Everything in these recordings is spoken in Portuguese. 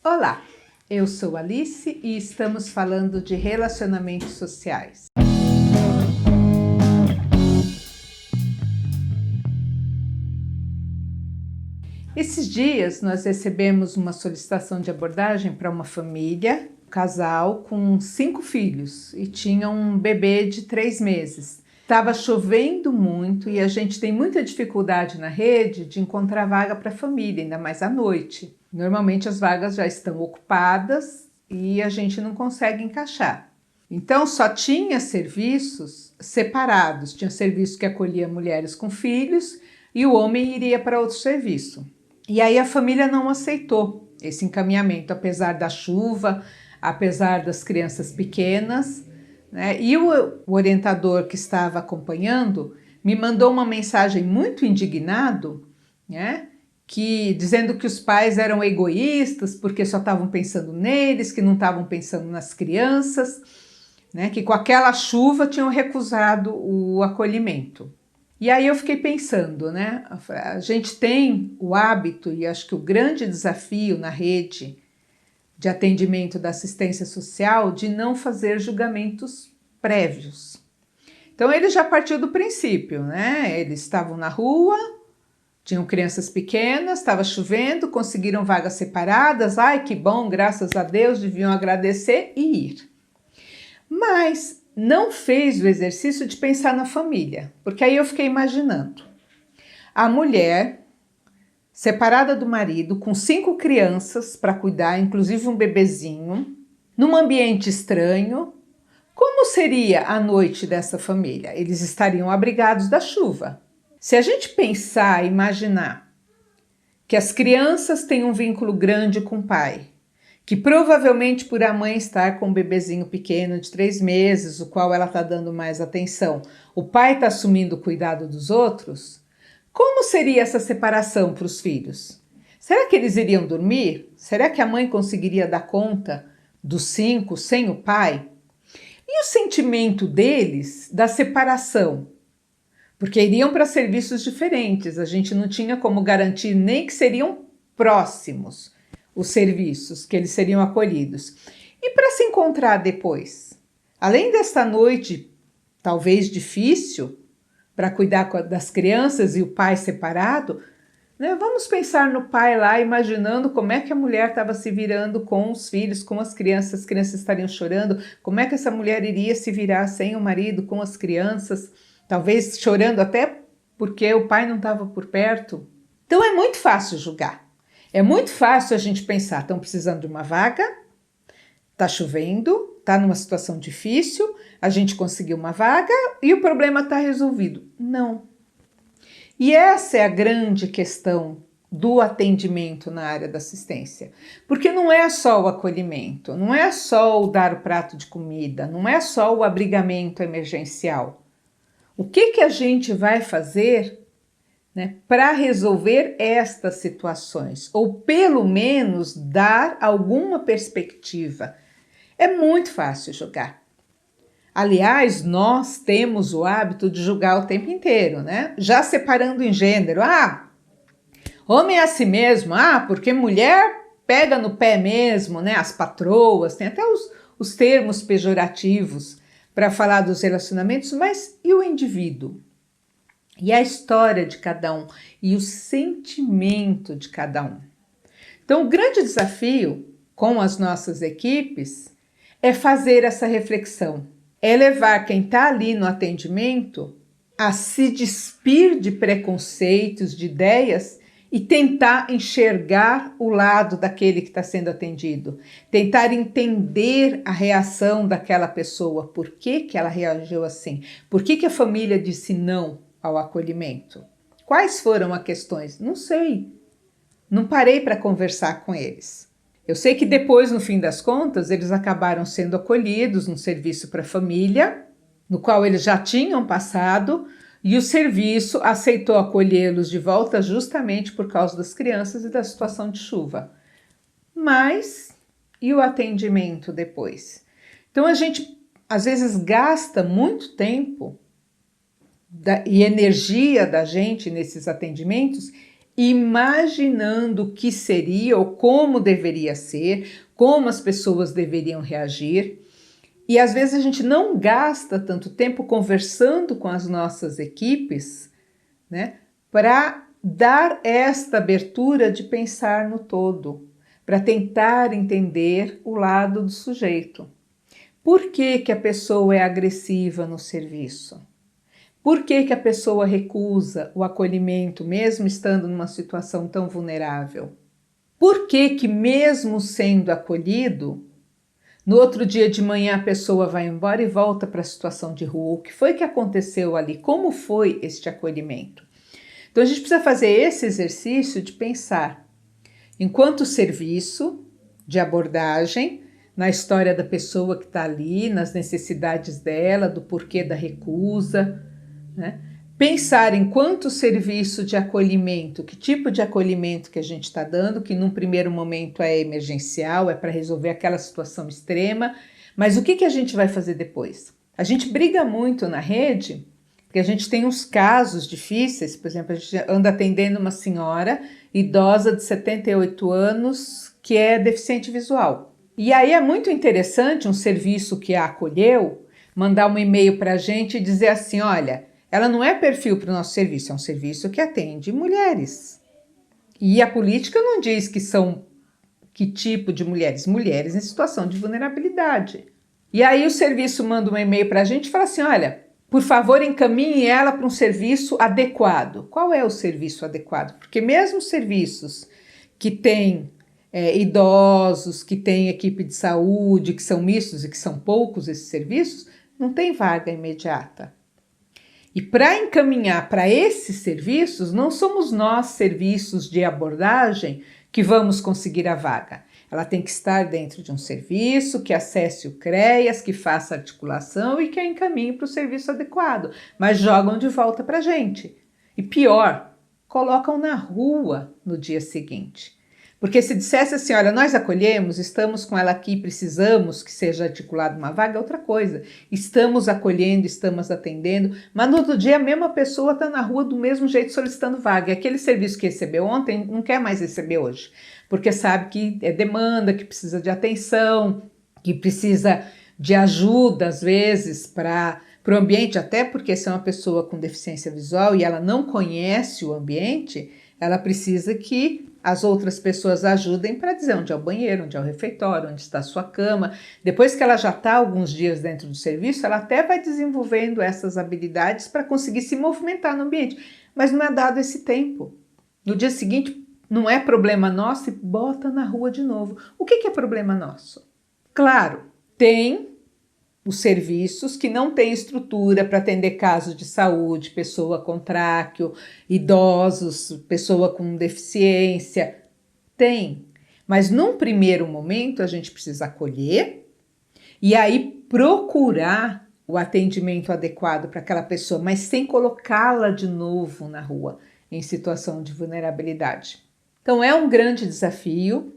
Olá, eu sou Alice e estamos falando de relacionamentos sociais. Esses dias nós recebemos uma solicitação de abordagem para uma família, um casal com 5 filhos e tinha um bebê de 3 meses. Estava chovendo muito e a gente tem muita dificuldade na rede de encontrar vaga para a família, ainda mais à noite. Normalmente as vagas já estão ocupadas e a gente não consegue encaixar. Então só tinha serviços separados, tinha serviço que acolhia mulheres com filhos e o homem iria para outro serviço. E aí a família não aceitou esse encaminhamento, apesar da chuva, apesar das crianças pequenas, né? E o orientador que estava acompanhando me mandou uma mensagem muito indignado, né? Dizendo que os pais eram egoístas porque só estavam pensando neles, que não estavam pensando nas crianças, né? Que com aquela chuva tinham recusado o acolhimento. E aí eu fiquei pensando, né? A gente tem o hábito, e acho que o grande desafio na rede de atendimento da assistência social, de não fazer julgamentos prévios. Então ele já partiu do princípio, né? Eles estavam na rua, tinham crianças pequenas, estava chovendo, conseguiram vagas separadas, ai que bom, graças a Deus, deviam agradecer e ir. Mas não fez o exercício de pensar na família, porque aí eu fiquei imaginando. A mulher, separada do marido, com 5 crianças para cuidar, inclusive um bebezinho, num ambiente estranho, como seria a noite dessa família? Eles estariam abrigados da chuva. Se a gente pensar, imaginar que as crianças têm um vínculo grande com o pai, que provavelmente por a mãe estar com um bebezinho pequeno de 3 meses, o qual ela está dando mais atenção, o pai está assumindo o cuidado dos outros, como seria essa separação para os filhos? Será que eles iriam dormir? Será que a mãe conseguiria dar conta dos 5 sem o pai? E o sentimento deles da separação? Porque iriam para serviços diferentes, a gente não tinha como garantir nem que seriam próximos os serviços, que eles seriam acolhidos. E para se encontrar depois? Além desta noite, talvez difícil, para cuidar das crianças e o pai separado, né? Vamos pensar no pai lá, imaginando como é que a mulher estava se virando com os filhos, com as crianças estariam chorando, como é que essa mulher iria se virar sem o marido, com as crianças, talvez chorando até porque o pai não estava por perto. Então é muito fácil julgar. É muito fácil a gente pensar, estão precisando de uma vaga, está chovendo, está numa situação difícil, a gente conseguiu uma vaga e o problema está resolvido. Não. E essa é a grande questão do atendimento na área da assistência. Porque não é só o acolhimento, não é só o dar o prato de comida, não é só o abrigamento emergencial. O que a gente vai fazer, né, para resolver estas situações, ou pelo menos dar alguma perspectiva? É muito fácil julgar. Aliás, nós temos o hábito de julgar o tempo inteiro, né? Já separando em gênero. Homem é assim mesmo. Porque mulher pega no pé mesmo, né? As patroas, tem até os termos pejorativos para falar dos relacionamentos, mas e o indivíduo? E a história de cada um, e o sentimento de cada um. Então, o grande desafio com as nossas equipes é fazer essa reflexão, é levar quem está ali no atendimento a se despir de preconceitos, de ideias e tentar enxergar o lado daquele que está sendo atendido, tentar entender a reação daquela pessoa, por que ela reagiu assim, por que a família disse não ao acolhimento. Quais foram as questões? Não sei, não parei para conversar com eles. Eu sei que depois, no fim das contas, eles acabaram sendo acolhidos num serviço para a família, no qual eles já tinham passado, e o serviço aceitou acolhê-los de volta justamente por causa das crianças e da situação de chuva. Mas, e o atendimento depois? Então a gente, às vezes, gasta muito tempo e energia da gente nesses atendimentos imaginando o que seria ou como deveria ser, como as pessoas deveriam reagir. E às vezes a gente não gasta tanto tempo conversando com as nossas equipes, né, para dar esta abertura de pensar no todo, para tentar entender o lado do sujeito. Por que que a pessoa é agressiva no serviço? Por que que a pessoa recusa o acolhimento, mesmo estando numa situação tão vulnerável? Por que que, mesmo sendo acolhido, no outro dia de manhã a pessoa vai embora e volta para a situação de rua? O que foi que aconteceu ali? Como foi este acolhimento? Então a gente precisa fazer esse exercício de pensar enquanto serviço de abordagem, na história da pessoa que está ali, nas necessidades dela, do porquê da recusa, né? Pensar enquanto serviço de acolhimento, que tipo de acolhimento que a gente está dando, que num primeiro momento é emergencial, é para resolver aquela situação extrema, mas o que que a gente vai fazer depois? A gente briga muito na rede, porque a gente tem uns casos difíceis, por exemplo, a gente anda atendendo uma senhora idosa de 78 anos que é deficiente visual. E aí é muito interessante um serviço que a acolheu mandar um e-mail para a gente e dizer assim, olha, ela não é perfil para o nosso serviço, é um serviço que atende mulheres. E a política não diz que são que tipo de mulheres? Mulheres em situação de vulnerabilidade. E aí o serviço manda um e-mail para a gente e fala assim, olha, por favor encaminhe ela para um serviço adequado. Qual é o serviço adequado? Porque mesmo serviços que têm idosos, que têm equipe de saúde, que são mistos e que são poucos esses serviços, não tem vaga imediata. E para encaminhar para esses serviços, não somos nós, serviços de abordagem, que vamos conseguir a vaga. Ela tem que estar dentro de um serviço, que acesse o CREAS, que faça articulação e que a encaminhe para o serviço adequado. Mas jogam de volta para a gente. E pior, colocam na rua no dia seguinte. Porque se dissesse assim, olha, nós acolhemos, estamos com ela aqui, precisamos que seja articulada uma vaga, é outra coisa. Estamos acolhendo, estamos atendendo, mas no outro dia a mesma pessoa está na rua do mesmo jeito solicitando vaga. E aquele serviço que recebeu ontem não quer mais receber hoje, porque sabe que é demanda, que precisa de atenção, que precisa de ajuda, às vezes, para o ambiente, até porque se é uma pessoa com deficiência visual e ela não conhece o ambiente, ela precisa que as outras pessoas ajudem para dizer onde é o banheiro, onde é o refeitório, onde está a sua cama. Depois que ela já está alguns dias dentro do serviço, ela até vai desenvolvendo essas habilidades para conseguir se movimentar no ambiente. Mas não é dado esse tempo. No dia seguinte, não é problema nosso e bota na rua de novo. O que é problema nosso? Claro, tem os serviços que não têm estrutura para atender casos de saúde, pessoa com tráqueo, idosos, pessoa com deficiência. Tem. Mas num primeiro momento a gente precisa acolher e aí procurar o atendimento adequado para aquela pessoa, mas sem colocá-la de novo na rua em situação de vulnerabilidade. Então é um grande desafio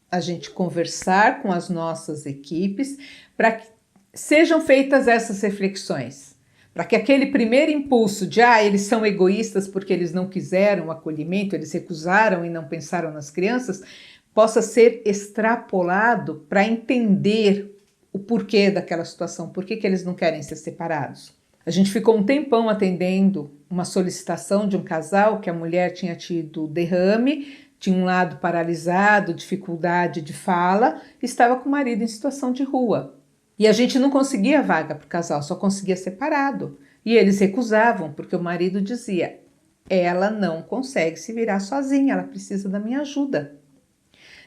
a gente conversar com as nossas equipes para que sejam feitas essas reflexões, para que aquele primeiro impulso de eles são egoístas porque eles não quiseram o acolhimento, eles recusaram e não pensaram nas crianças, possa ser extrapolado para entender o porquê daquela situação, por que eles não querem ser separados. A gente ficou um tempão atendendo uma solicitação de um casal que a mulher tinha tido derrame, tinha um lado paralisado, dificuldade de fala, estava com o marido em situação de rua. E a gente não conseguia vaga para o casal, só conseguia separado. E eles recusavam, porque o marido dizia, ela não consegue se virar sozinha, ela precisa da minha ajuda.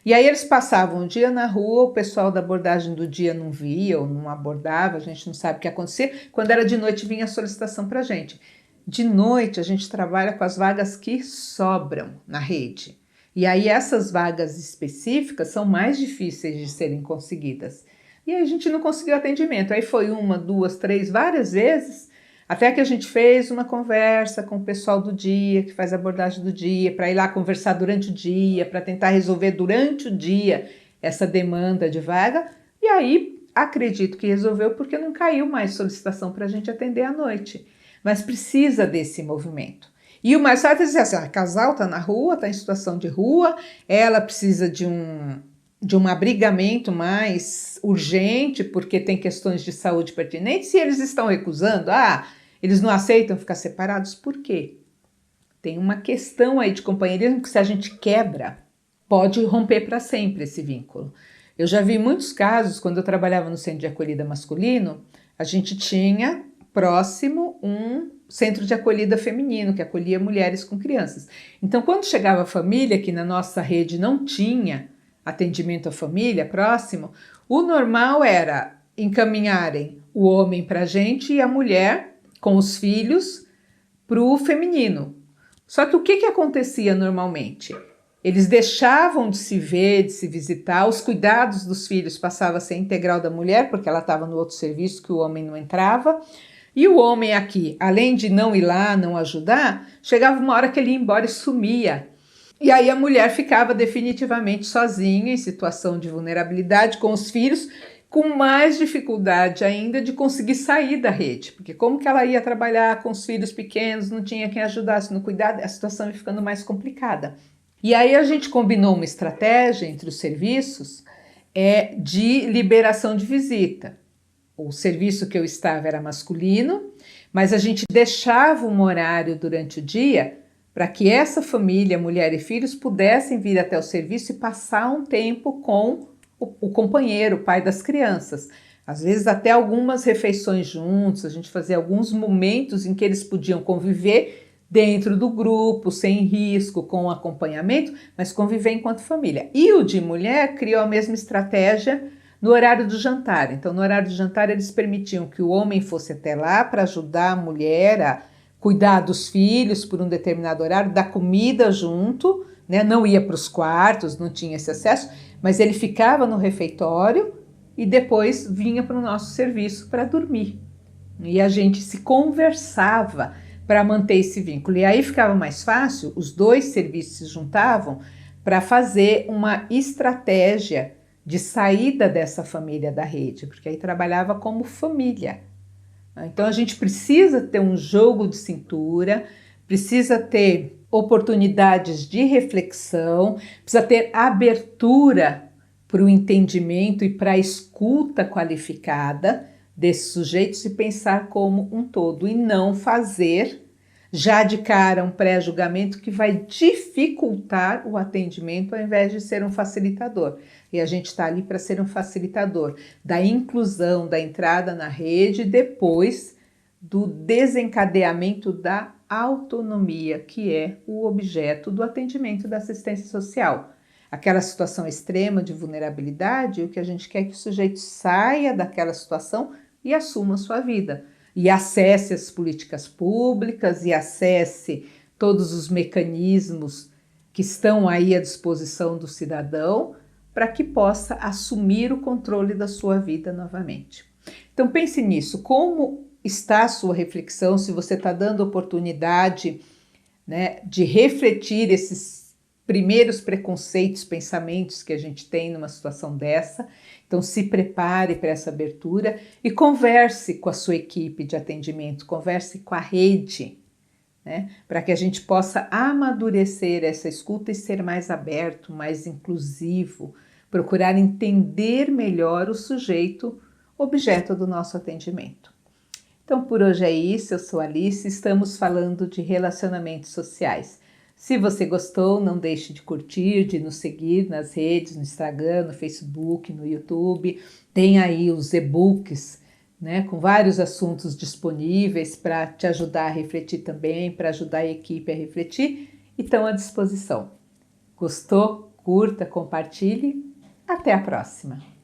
E aí eles passavam o dia na rua, o pessoal da abordagem do dia não via ou não abordava, a gente não sabe o que acontecia. Quando era de noite vinha a solicitação para a gente. De noite a gente trabalha com as vagas que sobram na rede. E aí essas vagas específicas são mais difíceis de serem conseguidas. E aí a gente não conseguiu atendimento. Aí foi uma, duas, três, várias vezes, até que a gente fez uma conversa com o pessoal do dia, que faz a abordagem do dia, para ir lá conversar durante o dia, para tentar resolver durante o dia essa demanda de vaga. E aí acredito que resolveu porque não caiu mais solicitação para a gente atender à noite. Mas precisa desse movimento. E o mais fácil é dizer assim, casal está na rua, está em situação de rua, ela precisa de um abrigamento mais urgente, porque tem questões de saúde pertinentes, e eles estão recusando, eles não aceitam ficar separados, por quê? Tem uma questão aí de companheirismo que se a gente quebra, pode romper para sempre esse vínculo. Eu já vi muitos casos, quando eu trabalhava no centro de acolhida masculino, a gente tinha próximo um centro de acolhida feminino, que acolhia mulheres com crianças. Então, quando chegava a família, que na nossa rede não tinha atendimento à família próximo, o normal era encaminharem o homem para a gente e a mulher com os filhos para o feminino. Só que o que acontecia normalmente? Eles deixavam de se ver, de se visitar, os cuidados dos filhos passavam a ser integral da mulher, porque ela estava no outro serviço que o homem não entrava, e o homem aqui, além de não ir lá, não ajudar, chegava uma hora que ele ia embora e sumia. E aí a mulher ficava definitivamente sozinha, em situação de vulnerabilidade, com os filhos, com mais dificuldade ainda de conseguir sair da rede, porque como que ela ia trabalhar com os filhos pequenos, não tinha quem ajudasse no cuidado, a situação ia ficando mais complicada. E aí a gente combinou uma estratégia entre os serviços de liberação de visita. O serviço que eu estava era masculino, mas a gente deixava um horário durante o dia para que essa família, mulher e filhos, pudessem vir até o serviço e passar um tempo com o companheiro, o pai das crianças. Às vezes até algumas refeições juntos, a gente fazia alguns momentos em que eles podiam conviver dentro do grupo, sem risco, com acompanhamento, mas conviver enquanto família. E o de mulher criou a mesma estratégia no horário do jantar. Então, no horário do jantar, eles permitiam que o homem fosse até lá para ajudar a mulher a cuidar dos filhos por um determinado horário, dar comida junto, né? Não ia para os quartos, não tinha esse acesso, mas ele ficava no refeitório e depois vinha para o nosso serviço para dormir. E a gente se conversava para manter esse vínculo. E aí ficava mais fácil, os dois serviços se juntavam para fazer uma estratégia de saída dessa família da rede, porque aí trabalhava como família. Então a gente precisa ter um jogo de cintura, precisa ter oportunidades de reflexão, precisa ter abertura para o entendimento e para a escuta qualificada desses sujeitos e pensar como um todo e não fazer já de cara um pré-julgamento que vai dificultar o atendimento ao invés de ser um facilitador. E a gente está ali para ser um facilitador da inclusão, da entrada na rede, depois do desencadeamento da autonomia, que é o objeto do atendimento da assistência social. Aquela situação extrema de vulnerabilidade, o que a gente quer é que o sujeito saia daquela situação e assuma a sua vida. E acesse as políticas públicas e acesse todos os mecanismos que estão aí à disposição do cidadão para que possa assumir o controle da sua vida novamente. Então pense nisso, como está a sua reflexão, se você está dando oportunidade, né, de refletir esses primeiros preconceitos, pensamentos que a gente tem numa situação dessa. Então se prepare para essa abertura e converse com a sua equipe de atendimento, converse com a rede, né, para que a gente possa amadurecer essa escuta e ser mais aberto, mais inclusivo, procurar entender melhor o sujeito objeto do nosso atendimento. Então por hoje é isso, eu sou Alice, estamos falando de relacionamentos sociais. Se você gostou, não deixe de curtir, de nos seguir nas redes, no Instagram, no Facebook, no YouTube. Tem aí os e-books, né, com vários assuntos disponíveis para te ajudar a refletir também, para ajudar a equipe a refletir e estão à disposição. Gostou? Curta, compartilhe. Até a próxima!